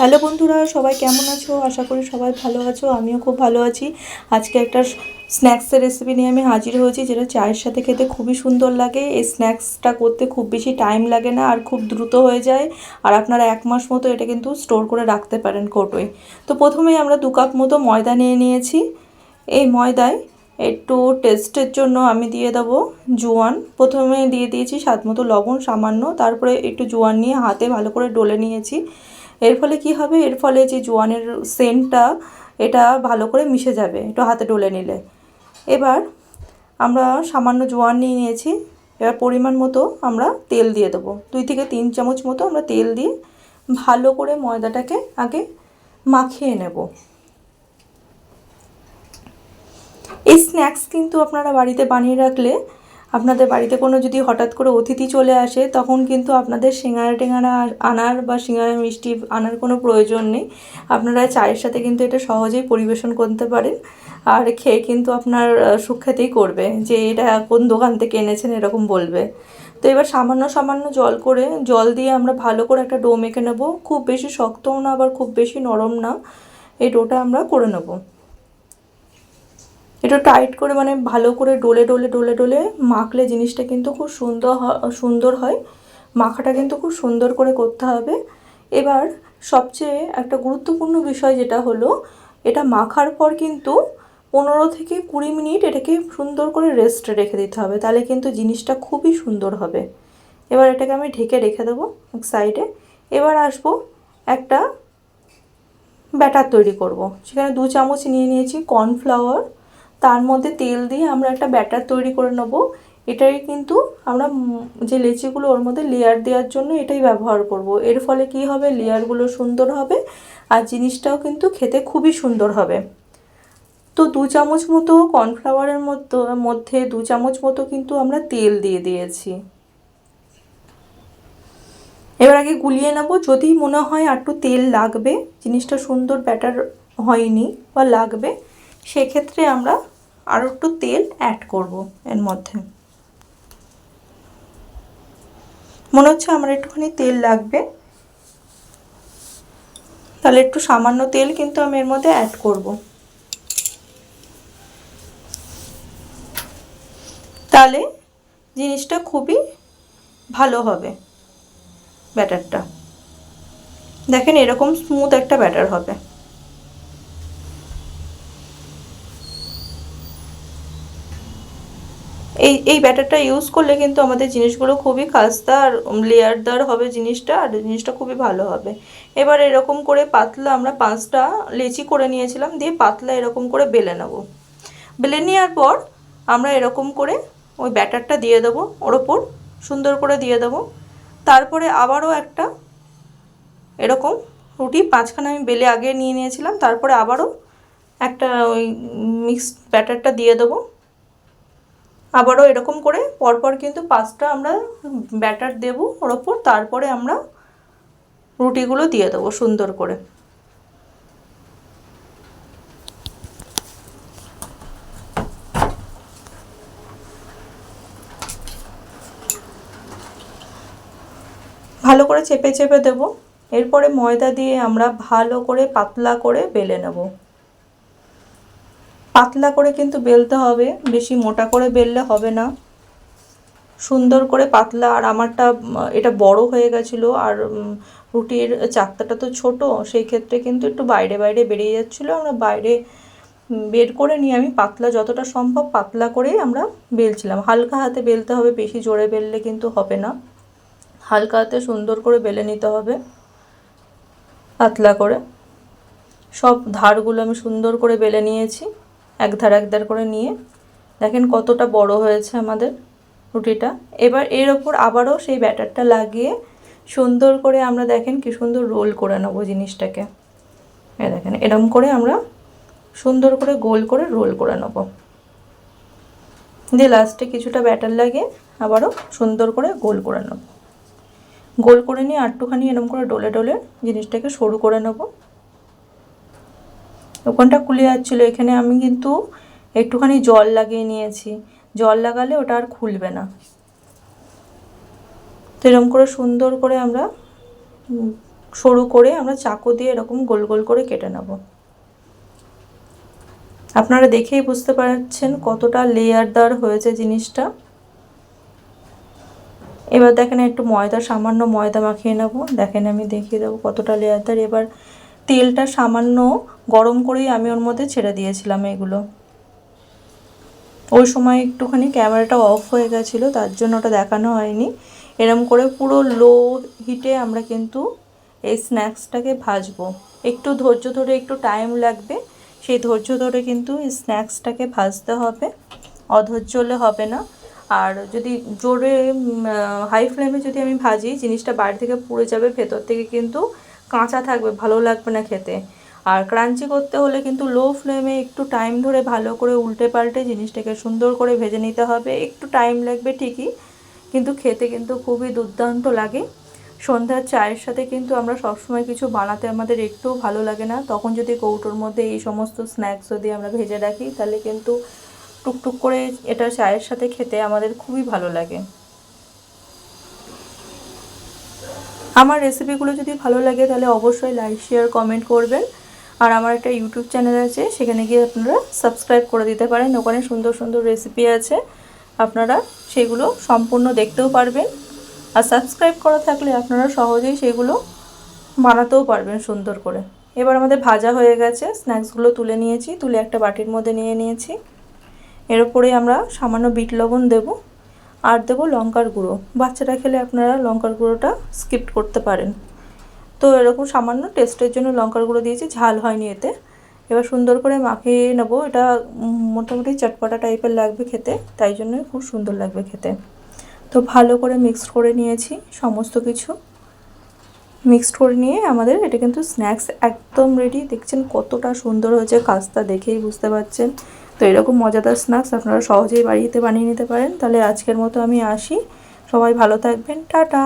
Hello বন্ধুরা, সবাই কেমন আছো? আশা করি সবাই ভালো আছো। আমিও খুব ভালো আছি। আজকে একটা স্ন্যাক্সের রেসিপি নিয়ে আমি হাজির হয়েছি, যেটা চায়ের সাথে খেতে খুবই সুন্দর লাগে। এই স্ন্যাক্সটা করতে খুব বেশি টাইম লাগে না আর খুব দ্রুত হয়ে যায়। আর আপনারা 1 মাস মতো এটা কিন্তু স্টোর করে রাখতে পারেন কৌটোয়। তো প্রথমেই আমরা 2 কাপ মতো ময়দা নিয়ে নিয়েছি। এই ময়দায় একটু টেস্টের জন্য আমি দিয়ে দেবো জোয়ান। প্রথমে দিয়ে দিয়েছি স্বাদ মতো লবণ সামান্য, তারপরে একটু জোয়ান নিয়ে হাতে ভালো করে ডলে নিয়েছি। এর ফলে কি হবে, এর ফলে যে জোয়ানের সেন্টটা এটা ভালো করে মিশে যাবে একটু হাতে ডলে নিলে। এবার আমরা সামান্য জোয়ান নিয়ে নিয়েছি। এবার পরিমাণ মতো আমরা তেল দিয়ে দেবো, 2 থেকে 3 চামচ মতো আমরা তেল দিয়ে ভালো করে ময়দাটাকে আগে মাখিয়ে নেব। এই স্ন্যাক্স কিন্তু আপনারা বাড়িতে বানিয়ে রাখলে, আপনাদের বাড়িতে কোনো যদি হঠাৎ করে অতিথি চলে আসে, তখন কিন্তু আপনাদের সিঙ্গারা টিঙ্গারা আনার বা সিঙ্গারা মিষ্টি আনার কোনো প্রয়োজন নেই। আপনারা চায়ের সাথে কিন্তু এটা সহজেই পরিবেশন করতে পারেন। আর খেয়ে কিন্তু আপনার সুখ্যাতিই করবে যে এটা কোন দোকান থেকে এনেছেন এরকম বলবে। তো এবার সামান্য সামান্য জল দিয়ে আমরা ভালো করে একটা ডো মেখে নেব। খুব বেশি শক্তও না আবার খুব বেশি নরম না, এই ডোটা আমরা করে নেব। এটা টাইট করে মানে ভালো করে ডলে ডলে ডলে ডলে মাখলে জিনিসটা কিন্তু খুব সুন্দর হয়। মাখাটা কিন্তু খুব সুন্দর করে করতে হবে। এবার সবচেয়ে একটা গুরুত্বপূর্ণ বিষয় যেটা হলো, এটা মাখার পর কিন্তু 15 থেকে 20 মিনিট এটাকে সুন্দর করে রেস্টে রেখে দিতে হবে, তাহলে কিন্তু জিনিসটা খুবই সুন্দর হবে। এবার এটাকে আমি ঢেকে রেখে দেবো এক সাইডে। এবার আসবো একটা ব্যাটার তৈরি করব। সেখানে 2 চামচ নিয়ে নিয়েছি কর্নফ্লাওয়ার, তার মধ্যে তেল দিয়ে আমরা একটা ব্যাটার তৈরি করে নেব। এটাই কিন্তু আমরা যে লেচিগুলো ওর মধ্যে লেয়ার দেওয়ার জন্য এটাই ব্যবহার করব। এর ফলে কি হবে, লেয়ারগুলো সুন্দর হবে আর জিনিসটাও কিন্তু খেতে খুবই সুন্দর হবে। তো 2 চামচ মতো কর্নফ্লাওয়ারের মধ্যে 2 চামচ মতো কিন্তু আমরা তেল দিয়ে দিয়েছি। এবার আগে গুলিয়ে নেব। যদি মনে হয় আর একটু তেল লাগবে, জিনিসটা সুন্দর ব্যাটার হয়নি বা লাগবে, সেক্ষেত্রে আমরা আরও একটু তেল অ্যাড করব এর মধ্যে। মনে হচ্ছে আমার একটুখানি তেল লাগবে, তাহলে একটু সামান্য তেল কিন্তু আমি এর মধ্যে অ্যাড করব। তাহলে জিনিসটা খুবই ভালো হবে। ব্যাটারটা দেখেন এরকম স্মুথ একটা ব্যাটার হবে। এই ব্যাটারটা ইউজ করলে কিন্তু আমাদের জিনিসগুলো খুবই খাস্তা আর লেয়ারদার হবে জিনিসটা, আর জিনিসটা খুবই ভালো হবে। এবার এরকম করে পাতলা আমরা 5টা লেচি করে নিয়েছিলাম, দিয়ে পাতলা এরকম করে বেলে নেব। বেলে নেওয়ার পর আমরা এরকম করে ওই ব্যাটারটা দিয়ে দেবো ওর ওপর, সুন্দর করে দিয়ে দেবো। তারপরে আবারও একটা এরকম রুটি 5খানা আমি বেলে আগে নিয়ে নিয়েছিলাম, তারপরে আবারও একটা ওই মিক্সড ব্যাটারটা দিয়ে দেবো। আবারও এরকম করে পরপর কিন্তু 5টা আমরা ব্যাটার দেব ওর ওপর, তারপরে আমরা রুটিগুলো দিয়ে দেবো সুন্দর করে। ভালো করে চেপে চেপে দেব। এরপরে ময়দা দিয়ে আমরা ভালো করে পাতলা করে বেলে নেব। পাতলা করে কিন্তু বেলতে হবে, বেশি মোটা করে বেললে হবে না। সুন্দর করে পাতলা। আর আমারটা এটা বড় হয়ে গেছিলো, আর রুটির চাকতাটা তো ছোট, সেই ক্ষেত্রে কিন্তু একটু বাইরে বাইরে বেরিয়ে যাচ্ছিলো। আমরা বাইরে বের করে নিয়ে আমি পাতলা, যতটা সম্ভব পাতলা করেই আমরা বেলছিলাম। হালকা হাতে বেলতে হবে, বেশি জোরে বেললে কিন্তু হবে না। হালকা হাতে সুন্দর করে বেলে নিতে হবে পাতলা করে। সব ধারগুলো আমি সুন্দর করে বেলে নিয়েছি, এক ধার করে নিয়ে। দেখেন কতটা বড় হয়েছে আমাদের রুটিটা। এবার এর ওপর আবারও সেই ব্যাটারটা লাগিয়ে সুন্দর করে আমরা দেখেন কি সুন্দর রোল করে নেবো জিনিসটাকে। এই দেখেন এরকম করে আমরা সুন্দর করে গোল করে রোল করে নেব। দিয়ে লাস্টে কিছুটা ব্যাটার লাগিয়ে আবারও সুন্দর করে গোল করে নেব। গোল করে নিয়ে একটুখানি এরকম করে ডলে ডলে জিনিসটাকে সরু করে নেব। ওখানটা খুলে যাচ্ছিলো, এখানে আমি কিন্তু একটুখানি জল লাগিয়ে নিয়েছি। জল লাগালে ওটা আর খুলবে না। তো এরকম করে সুন্দর করে আমরা সরু করে আমরা চাকু দিয়ে এরকম গোল গোল করে কেটে নেব। আপনারা দেখেই বুঝতে পারছেন কতটা লেয়ারদার হয়েছে জিনিসটা। এবার দেখেন একটু ময়দা, সামান্য ময়দা মাখিয়ে নেব। দেখেন আমি দেখিয়ে দেবো কতটা লেয়ারদার। এবার তেলটা সামান্য গরম করেই আমি ওর মধ্যে ছেড়ে দিয়েছিলাম এগুলো। ওই সময় একটুখানি ক্যামেরাটা অফ হয়ে গেছিলো, তার জন্য ওটা দেখানো হয়নি। এরম করে পুরো লো হিটে আমরা কিন্তু এই স্ন্যাক্সটাকে ভাজবো। একটু ধৈর্য ধরে, একটু টাইম লাগবে, সেই ধৈর্য ধরে কিন্তু এই স্ন্যাক্সটাকে ভাজতে হবে, অধৈর্য হলে হবে না। আর যদি জোরে হাই ফ্লেমে যদি আমি ভাজি, জিনিসটা বাইরে থেকে পুড়ে যাবে, ভেতর থেকে কিন্তু কাঁচা থাকবে, ভালো লাগবে না খেতে। আর ক্রাঞ্চি করতে হলে কিন্তু লো ফ্লেমে একটু টাইম ধরে ভালো করে উল্টে পাল্টে জিনিসটাকে সুন্দর করে ভেজে নিতে হবে। একটু টাইম লাগবে ঠিকই, কিন্তু খেতে কিন্তু খুবই দুর্দান্ত লাগে। সন্ধ্যার চায়ের সাথে কিন্তু আমরা সবসময় কিছু বানাতে আমাদের একটুও ভালো লাগে না, তখন যদি কৌটোর মধ্যে এই সমস্ত স্ন্যাক্স যদি আমরা ভেজে রাখি, তাহলে কিন্তু টুকটুক করে এটা চায়ের সাথে খেতে আমাদের খুবই ভালো লাগে। আমার রেসিপিগুলো যদি ভালো লাগে তাহলে অবশ্যই লাইক, শেয়ার, কমেন্ট করবেন। আর আমার একটা ইউটিউব চ্যানেল আছে, সেখানে গিয়ে আপনারা সাবস্ক্রাইব করে দিতে পারেন। ওখানে সুন্দর সুন্দর রেসিপি আছে, আপনারা সেগুলো সম্পূর্ণ দেখতেও পারবেন। আর সাবস্ক্রাইব করা থাকলে আপনারা সহজেই সেগুলো বানাতেও পারবেন সুন্দর করে। এবার আমাদের ভাজা হয়ে গেছে, স্ন্যাক্সগুলো তুলে নিয়েছি, তুলে একটা বাটির মধ্যে নিয়ে নিয়েছি। এর উপরে আমরা সামান্য বিট লবণ দেব, আর দেবো লঙ্কার গুঁড়ো। বাচ্চারা খেলে আপনারা লঙ্কার গুঁড়োটা স্কিপ করতে পারেন। তো এরকম সামান্য টেস্টের জন্য লঙ্কার গুঁড়ো দিয়েছি, ঝাল হয়নি এতে। এবার সুন্দর করে মাখিয়ে নেব। এটা মোটামুটি চটপটা টাইপের লাগবে খেতে, তাই জন্যই খুব সুন্দর লাগবে খেতে। তো ভালো করে মিক্সড করে নিয়েছি, সমস্ত কিছু মিক্সড করে নিয়ে আমাদের এটা কিন্তু স্ন্যাক্স একদম রেডি। দেখছেন কতটা সুন্দর হয়েছে, কাজটা দেখেই বুঝতে পারছেন। তো এরকম মজাদার স্ন্যাক্স আপনারা সহজেই বাড়িতে বানিয়ে নিতে পারেন। তাহলে আজকের মতো আমি আসি, সবাই ভালো থাকবেন, টাটা।